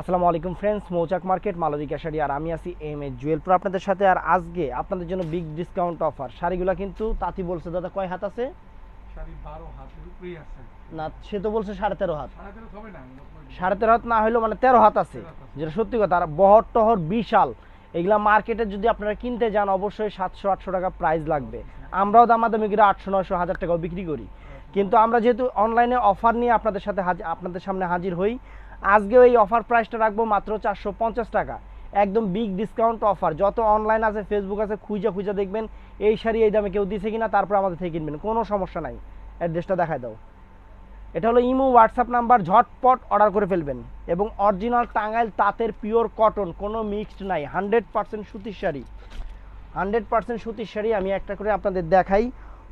আসসালামু আলাইকুম ফ্রেন্ডস, মৌচাক মার্কেট মালবিকা শাড়ি আর আমি আছি এম এ জুয়েলপুর আপনাদের সাথে। আর আজকে আপনাদের জন্য বিগ ডিসকাউন্ট অফার। শাড়িগুলো কিন্তু তাঁতি বলছে দাদা কয় হাত আছে? শাড়ি 12 হাতের উপরেই আছে। না, সে তো বলছে 13.5 হাত। 13.5 হবে না, 13.5 হাত না হলেও মানে 13 হাত আছে, 13 হাত আছে। যেটা সত্যি কথা। আর বহর টহর বিশাল। এগুলা মার্কেটে যদি আপনারা কিনতে যান অবশ্যই 700-800 টাকা প্রাইস লাগবে। আমরাও দামাদামি করে 800-900-1000 টাকাও বিক্রি করি, কিন্তু আমরা যেহেতু অনলাইনে অফার নিয়ে আপনাদের সামনে হাজির হই, আজকেও এই অফার প্রাইসটা রাখবো মাত্র 450 টাকা। একদম বিগ ডিসকাউন্ট অফার। যত অনলাইন আছে, ফেসবুক আছে, খুঁজে দেখবেন এই শাড়ি এই দামে কেউ দিছে কিনা, তারপর আমাদের থেকে কিনবেন, কোনো সমস্যা নাই। অ্যাড্রেসটা দেখায় দাও। এটা হলো ইমো হোয়াটসঅ্যাপ নাম্বার, ঝটপট অর্ডার করে ফেলবেন। এবং অরিজিনাল টাঙ্গাইল তাঁতের পিওর কটন, কোনো মিক্সড নাই, 100% সুতির শাড়ি। 100% সুতির শাড়ি। আমি একটা করে আপনাদের দেখাই।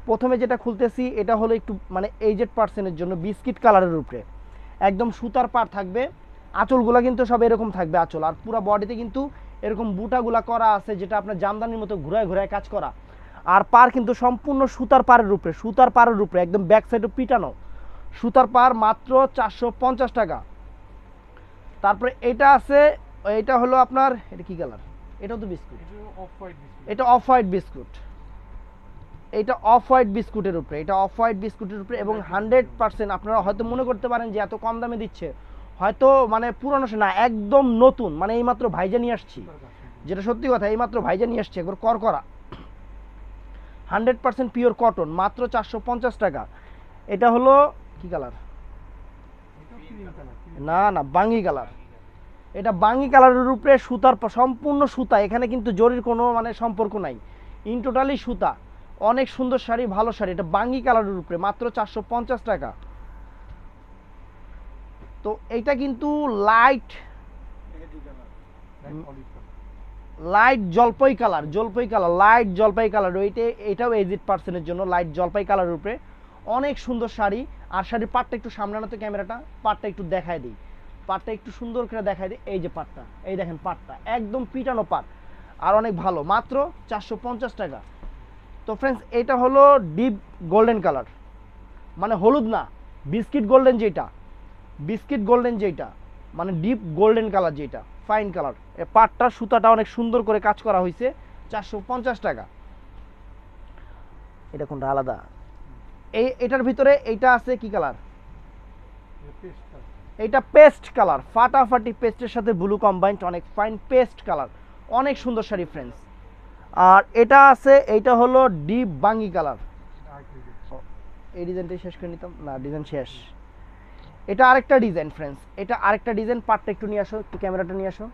প্রথমে যেটা খুলতেছি এটা হলো একটু মানে এইজেড পার্সনের জন্য বিস্কিট কালারের উপরে একদম সুতার পার থাকবে। আঁচলগুলা কিন্তু সব এরকম থাকবে আঁচল, আর পুরো বডিতে কিন্তু এরকম বুটাগুলা করা আছে, যেটা আপনার জামদানির মতো ঘুরায় ঘুরায় কাজ করা। আর পার কিন্তু সম্পূর্ণ সুতার পাড়ের উপরে একদম ব্যাক সাইডে পিটানো সুতার পার, মাত্র 450 টাকা। তারপরে এটা আছে, এটা হলো আপনার, এটা কি কালার? এটাও তো বিস্কুট, এটা অফ হোয়াইট বিস্কুট। এটা অফ হোয়াইট বিস্কুট। এটা অফ হোয়াইট বিস্কুটের উপরে, এটা অফ হোয়াইট বিস্কুটের উপরে এবং 100%। আপনারা হয়তো মনে করতে পারেন যে এত কম দামে দিচ্ছে, হয়তো মানে পুরনো না, একদম নতুন, মানে এইমাত্র ভাইজা নিয়ে আসছি, যেটা সত্যি কথা, এইমাত্র ভাইজা নিয়ে আসছি, একবার করা 100% পিওর কটন, মাত্র 450 টাকা। এটা হলো কি কালার? এটা ক্রিম কালার। না না, বাঙ্গি কালার। এটা বাঙ্গি কালারের উপরে সুতার সম্পূর্ণ সুতা, এখানে কিন্তু জরির কোনো মানে সম্পর্ক নাই, ইন টোটালি সুতা। অনেক সুন্দর শাড়ি, ভালো শাড়ি। এটা বাঙ্গি কালারের উপরে, মাত্র 450 টাকা। তো এইটা কিন্তু লাইট জলপাই কালার, লাইট জলপাই কালার। এটাও এজিড পার্সনের জন্য লাইট জলপাই কালারের উপরে অনেক সুন্দর শাড়ি। আর শাড়ির পাটটা একটু সামনে আনো তো ক্যামেরাটা, পাটটা একটু দেখায় দিই, পাটটা একটু সুন্দর করে দেখায় দিই। এই যে পাটটা, এই দেখেন পাটটা একদম পিটানো পাট, আর অনেক ভালো, মাত্র 450 টাকা। তো ফ্রেন্ডস, এটা হলো ডিপ গোল্ডেন কালার, মানে হলুদ না, বিস্কিট গোল্ডেন যেটা, মানে ডিপ গোল্ডেন কালার যেটা, ফাইন কালার। পাটটা সুতাটা অনেক সুন্দর করে কাজ করা হয়েছে, 450 টাকা। এটা কোনটা আলাদা? এটার ভিতরে এইটা আছে কি কালার? এটা পেস্ট কালার, ফাটাফাটি পেস্টের সাথে ব্লু কম্বাইন্ড, অনেক ফাইন পেস্ট কালার, অনেক সুন্দর শাড়ি ফ্রেন্ডস। আর এটা আছে, এইটা হলো ডিপ বাঙ্গি কালার। এই ডিজাইনটাই শেষ করে নিতাম না, ডিজাইন শেষ। এটা আরেকটা ডিজাইন ফ্রেন্ডস, এটা আরেকটা ডিজাইন। পাটটা একটু নিয়ে আসো, একটু ক্যামেরাটা নিয়ে আসো।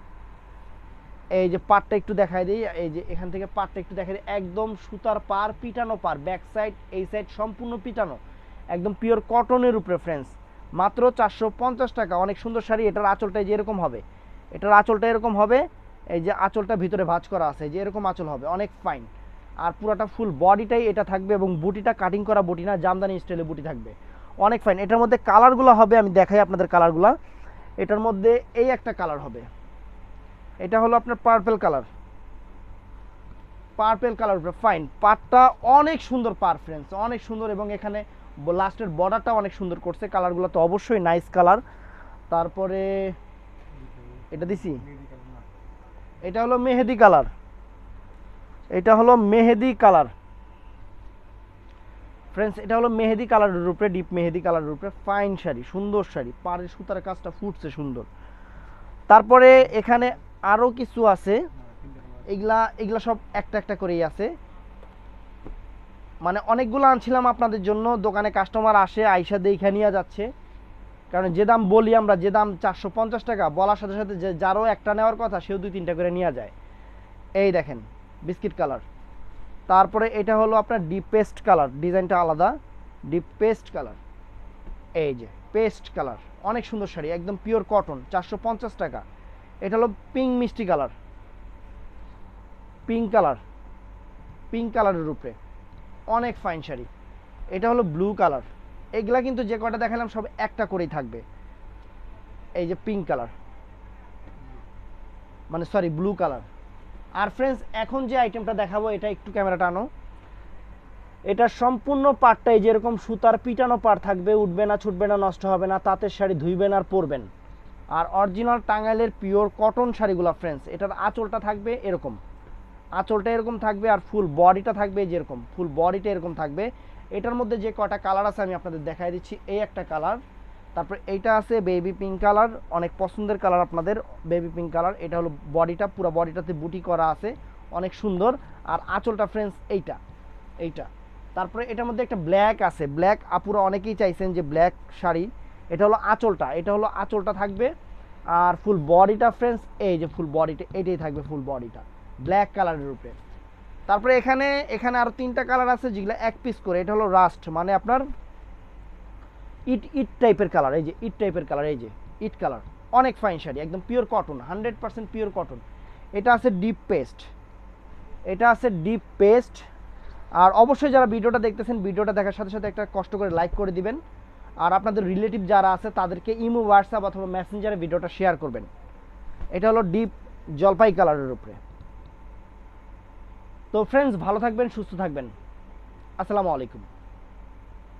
এই যে পাটটা একটু দেখাই দিই, এই যে এখান থেকে পাটটা একটু দেখাই দিই, একদম সুতার পার, পিটানো পার, ব্যাক সাইড এই সাইড সম্পূর্ণ পিটানো, একদম পিওর কটনের উপরে ফ্রেন্ডস, মাত্র 450 টাকা। অনেক সুন্দর শাড়ি। এটার আঁচলটা যে এরকম হবে, এটার আঁচলটা এরকম হবে, এই যে আঁচলটা ভিতরে ভাঁজ করা আছে, যে এরকম আঁচল হবে, অনেক ফাইন। আর পুরোটা ফুল বডিটাই এটা থাকবে, এবং বুটিটা কাটিং করা বুটি না, জামদানি স্টাইলে বুটি থাকবে, অনেক ফাইন। এটার মধ্যে কালারগুলো হবে, আমি দেখাই আপনাদের কালারগুলো। এটার মধ্যে এই একটা কালার হবে, এটা হলো আপনার পার্পল কালার উপরে ফাইন। পাটটা অনেক সুন্দর পার ফ্রেন্ডস, অনেক সুন্দর। এবং এখানে লাস্টের বর্ডারটা অনেক সুন্দর করছে। কালারগুলো তো অবশ্যই নাইস কালার। তারপরে এটা দিছি, এটা হলো মেহেদি কালার, ফ্রেন্ডস। এটা হলো মেহেদি কালারের উপরে, ডিপ মেহেদি কালারের উপরে ফাইন শাড়ি, সুন্দর শাড়ি, পাড়ের সুতার কাজটা ফুটছে সুন্দর। তারপরে এখানে আরো কিছু আছে, এগুলা সব একটা একটা করেই আছে, মানে অনেকগুলো আনছিলাম আপনাদের জন্য। দোকানে কাস্টমার আসে, আইসা দেখে নিয়ে যাচ্ছে, কারণ যে দাম বলি আমরা, যে দাম 450 টাকা বলার সাথে সাথে যে যারও একটা নেওয়ার কথা সেও 2-3টা করে নিয়ে যায়। এই দেখেন বিস্কিট কালার। তারপরে এটা হলো আপনার ডিপ পেস্ট কালার, ডিজাইনটা আলাদা, ডিপ পেস্ট কালার। এই যে পেস্ট কালার, অনেক সুন্দর শাড়ি, একদম পিওর কটন, 450 টাকা। এটা হলো পিঙ্ক মিষ্টি কালার, পিঙ্ক কালারের উপরে অনেক ফাইন শাড়ি। এটা হলো ব্লু কালার। এগুলা কিন্তু যে কটা দেখালাম সব একটা করেই থাকবে। এই যে পিঙ্ক কালার, মানে সরি ব্লু কালার। আর ফ্রেন্ডস, এখন যে আইটেমটা দেখাবো, এটা একটু ক্যামেরাটা আনো, এটা সম্পূর্ণ পাটটাই যেরকম সুতার পিটানো পাট থাকবে, উঠবে না, ছুটবে না, নষ্ট হবে না, তাঁতের শাড়ি ধুইবেন আর পরবেন, আর অরিজিনাল টাঙ্গাইলের পিওর কটন শাড়িগুলো ফ্রেন্ডস, এটার আঁচলটা থাকবে এরকম, আঁচলটা এরকম থাকবে, আর ফুল বডিটা থাকবে যেরকম, ফুল বডিটা এরকম থাকবে। এটার মধ্যে যে কয়টা কালার আছে আমি আপনাদের দেখাই দিচ্ছি। এই একটা কালার, তারপর এইটা আছে বেবি পিঙ্ক কালার, অনেক পছন্দের কালার আপনাদের, বেবি পিঙ্ক কালার। এটা হলো বডিটা, পুরো বডিটাতে বুটি করা আছে, অনেক সুন্দর। আর আঁচলটা ফ্রেন্ডস এইটা, এইটা। তারপরে এটার মধ্যে একটা ব্ল্যাক আছে, ব্ল্যাক আপুরা অনেকেই চাইছেন যে ব্ল্যাক শাড়ি। এটা হলো আঁচলটা, এটা হলো আঁচলটা থাকবে। আর ফুল বডিটা ফ্রেন্ডস এই যে ফুল বডিটা এটাই থাকবে, ফুল বডিটা ব্ল্যাক কালারের উপরে। তারপরে এখানে এখানে আরো 3টা কালার আছে যেগুলো এক পিস করে। এটা হলো রাস্ট, মানে আপনার ইট ইট টাইপের কালার, এই যে ইট টাইপের কালার, এই যে ইট কালার, অনেক ফাইন শাড়ি, একদম পিওর কটন, 100% পিওর কটন। এটা আছে ডিপ পেস্ট, এটা আছে ডিপ পেস্ট। আর অবশ্যই যারা ভিডিওটা দেখতেছেন, ভিডিওটা দেখার সাথে সাথে একটা কষ্ট করে লাইক করে দিবেন। আর আপনাদের রিলেটিভ যারা আছে তাদেরকে ইমো, হোয়াটসঅ্যাপ অথবা মেসেঞ্জারে ভিডিওটা শেয়ার করবেন। এটা হলো ডিপ জলপাই কালারের উপরে। তো ফ্রেন্ডস, ভালো থাকবেন, সুস্থ থাকবেন। আসসালামু আলাইকুম।